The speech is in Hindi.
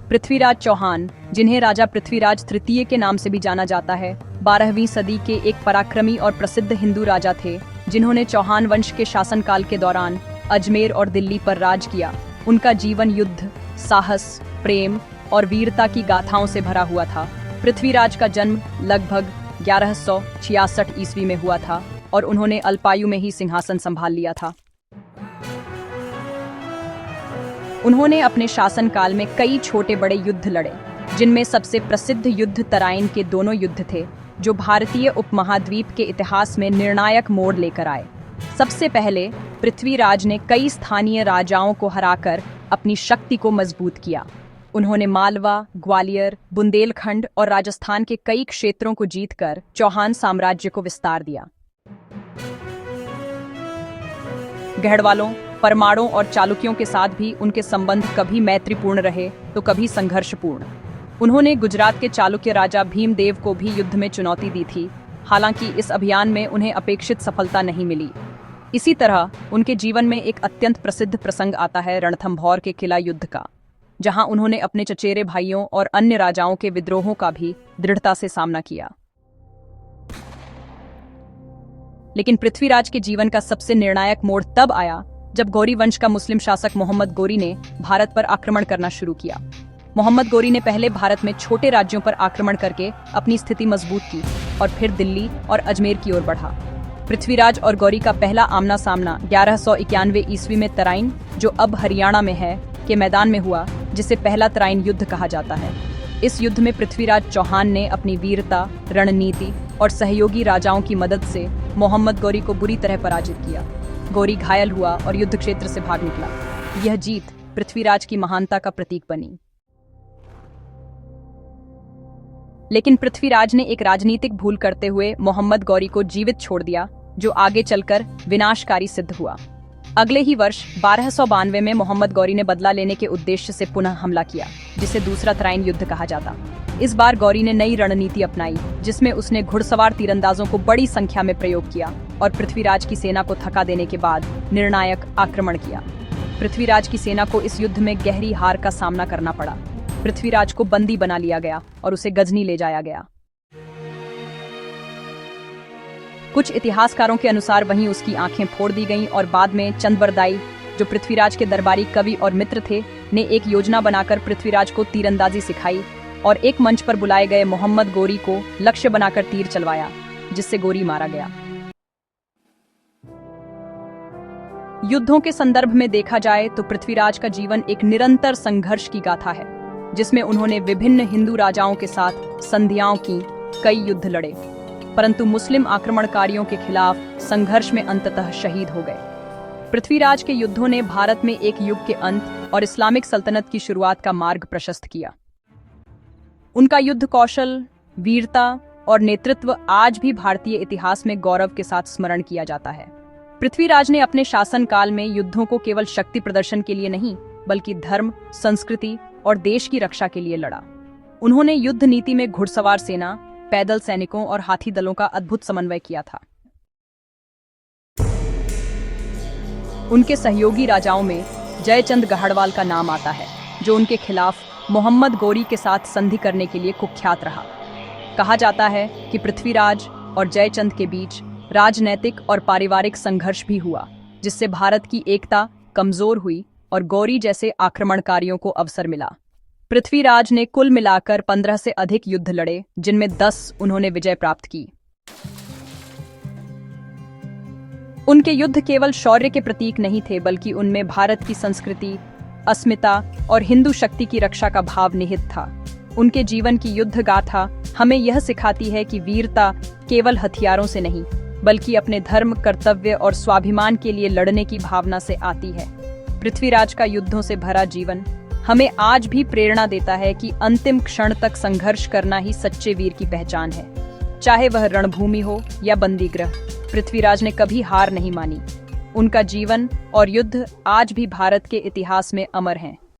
पृथ्वीराज चौहान, जिन्हें राजा पृथ्वीराज तृतीय के नाम से भी जाना जाता है, 12वीं सदी के एक पराक्रमी और प्रसिद्ध हिंदू राजा थे, जिन्होंने चौहान वंश के शासनकाल के दौरान अजमेर और दिल्ली पर राज किया। उनका जीवन युद्ध, साहस, प्रेम और वीरता की गाथाओं से भरा हुआ था। पृथ्वीराज का जन्म लगभग 1166 ईस्वी में हुआ था और उन्होंने अल्पायु में ही सिंहासन संभाल लिया था। उन्होंने अपने शासनकाल में कई छोटे बड़े युद्ध लड़े, जिनमें सबसे प्रसिद्ध युद्ध तराइन के दोनों युद्ध थे, जो भारतीय उपमहाद्वीप के इतिहास में निर्णायक मोड़ लेकर आए। सबसे पहले पृथ्वीराज ने कई स्थानीय राजाओं को हराकर अपनी शक्ति को मजबूत किया। उन्होंने मालवा, ग्वालियर, बुंदेलखंड और राजस्थान के कई क्षेत्रों को जीतकर चौहान साम्राज्य को विस्तार दिया। गढ़वालों, परमाणुओं और चालुक्यों के साथ भी उनके संबंध कभी मैत्रीपूर्ण रहे तो कभी संघर्षपूर्ण। उन्होंने गुजरात के चालुक्य राजा भीमदेव को भी युद्ध में चुनौती दी थी, हालांकि इस अभियान में उन्हें अपेक्षित सफलता नहीं मिली। इसी तरह उनके जीवन में एक अत्यंत प्रसिद्ध प्रसंग आता है रणथंभौर के किला युद्ध का, जहां उन्होंने अपने चचेरे भाइयों और अन्य राजाओं के विद्रोहों का भी दृढ़ता से सामना किया। लेकिन पृथ्वीराज के जीवन का सबसे निर्णायक मोड़ तब आया जब गौरी वंश का मुस्लिम शासक मोहम्मद गोरी ने भारत पर आक्रमण करना शुरू किया। मोहम्मद गोरी ने पहले भारत में छोटे राज्यों पर आक्रमण करके अपनी स्थिति मजबूत की और फिर दिल्ली और अजमेर की ओर बढ़ा। पृथ्वीराज और गौरी का पहला आमना सामना 1191 ईस्वी में तराइन, जो अब हरियाणा में है, के मैदान में हुआ, जिसे पहला तराइन युद्ध कहा जाता है। इस युद्ध में पृथ्वीराज चौहान ने अपनी वीरता, रणनीति और सहयोगी राजाओं की मदद से मोहम्मद गोरी को बुरी तरह पराजित किया। गोरी घायल हुआ और युद्ध क्षेत्र से भाग निकला। यह जीत पृथ्वीराज की महानता का प्रतीक बनी। लेकिन पृथ्वीराज ने एक राजनीतिक भूल करते हुए मोहम्मद गोरी को जीवित छोड़ दिया, जो आगे चलकर विनाशकारी सिद्ध हुआ। अगले ही वर्ष 1292 में मोहम्मद गोरी ने बदला लेने के उद्देश्य से पुनः हमला किया, जिसे दूसरा तराइन युद्ध कहा जाता। इस बार गौरी ने नई रणनीति अपनाई, जिसमें उसने घुड़सवार तीरंदाजों को बड़ी संख्या में प्रयोग किया और पृथ्वीराज की सेना को थका देने के बाद निर्णायक आक्रमण किया। पृथ्वीराज की सेना को इस युद्ध में गहरी हार का सामना करना पड़ा। पृथ्वीराज को बंदी बना लिया गया और उसे गजनी ले जाया गया। कुछ इतिहासकारों के अनुसार वहीं उसकी आंखें फोड़ दी गईं और बाद में चंदबरदाई, जो पृथ्वीराज के दरबारी कवि और मित्र थे, ने एक योजना बनाकर पृथ्वीराज को तीरंदाजी सिखाई और एक मंच पर बुलाए गए मोहम्मद गोरी को लक्ष्य बनाकर तीर चलवाया, जिससे गोरी मारा गया। युद्धों के संदर्भ में देखा जाए तो पृथ्वीराज का जीवन एक निरंतर संघर्ष की गाथा है, जिसमें उन्होंने विभिन्न हिंदू राजाओं के साथ संधियां की, कई युद्ध लड़े, परंतु मुस्लिम आक्रमणकारियों के खिलाफ संघर्ष में अंततः शहीद हो गए। पृथ्वीराज के युद्धों ने भारत में एक युग के अंत और इस्लामिक सल्तनत की शुरुआत का मार्ग प्रशस्त किया। उनका युद्ध कौशल, वीरता और नेतृत्व आज भी भारतीय इतिहास में गौरव के साथ स्मरण किया जाता है। पृथ्वीराज ने अपने शासनकाल में युद्धों को केवल शक्ति प्रदर्शन के लिए नहीं, बल्कि धर्म, संस्कृति और देश की रक्षा के लिए लड़ा। उन्होंने युद्ध नीति में घुड़सवार सेना, पैदल सैनिकों और हाथी दलों का अद्भुत समन्वय किया था। उनके सहयोगी राजाओं में जयचंद गढ़वाल का नाम आता है, जो उनके खिलाफ मोहम्मद गोरी के साथ संधि करने के लिए कुख्यात रहा। कहा जाता है कि पृथ्वीराज और जयचंद के बीच राजनैतिक और पारिवारिक संघर्ष भी हुआ, जिससे भारत की एकता कमजोर हुई और गौरी जैसे आक्रमणकारियों को अवसर मिला। पृथ्वीराज ने कुल मिलाकर 15 से अधिक युद्ध लड़े, जिनमें 10 उन्होंने विजय प्राप्त की। उनके युद्ध केवल शौर्य के प्रतीक नहीं थे, बल्कि उनमें भारत की संस्कृति, अस्मिता और हिंदू शक्ति की रक्षा का भाव निहित था। उनके जीवन की युद्ध गाथा हमें यह सिखाती है कि वीरता केवल हथियारों से नहीं, बल्कि अपने धर्म, कर्तव्य और स्वाभिमान के लिए लड़ने की भावना से आती है। पृथ्वीराज का युद्धों से भरा जीवन हमें आज भी प्रेरणा देता है कि अंतिम क्षण तक संघर्ष करना ही सच्चे वीर की पहचान है। चाहे वह रणभूमि हो या बंदीगृह, पृथ्वीराज ने कभी हार नहीं मानी। उनका जीवन और युद्ध आज भी भारत के इतिहास में अमर हैं।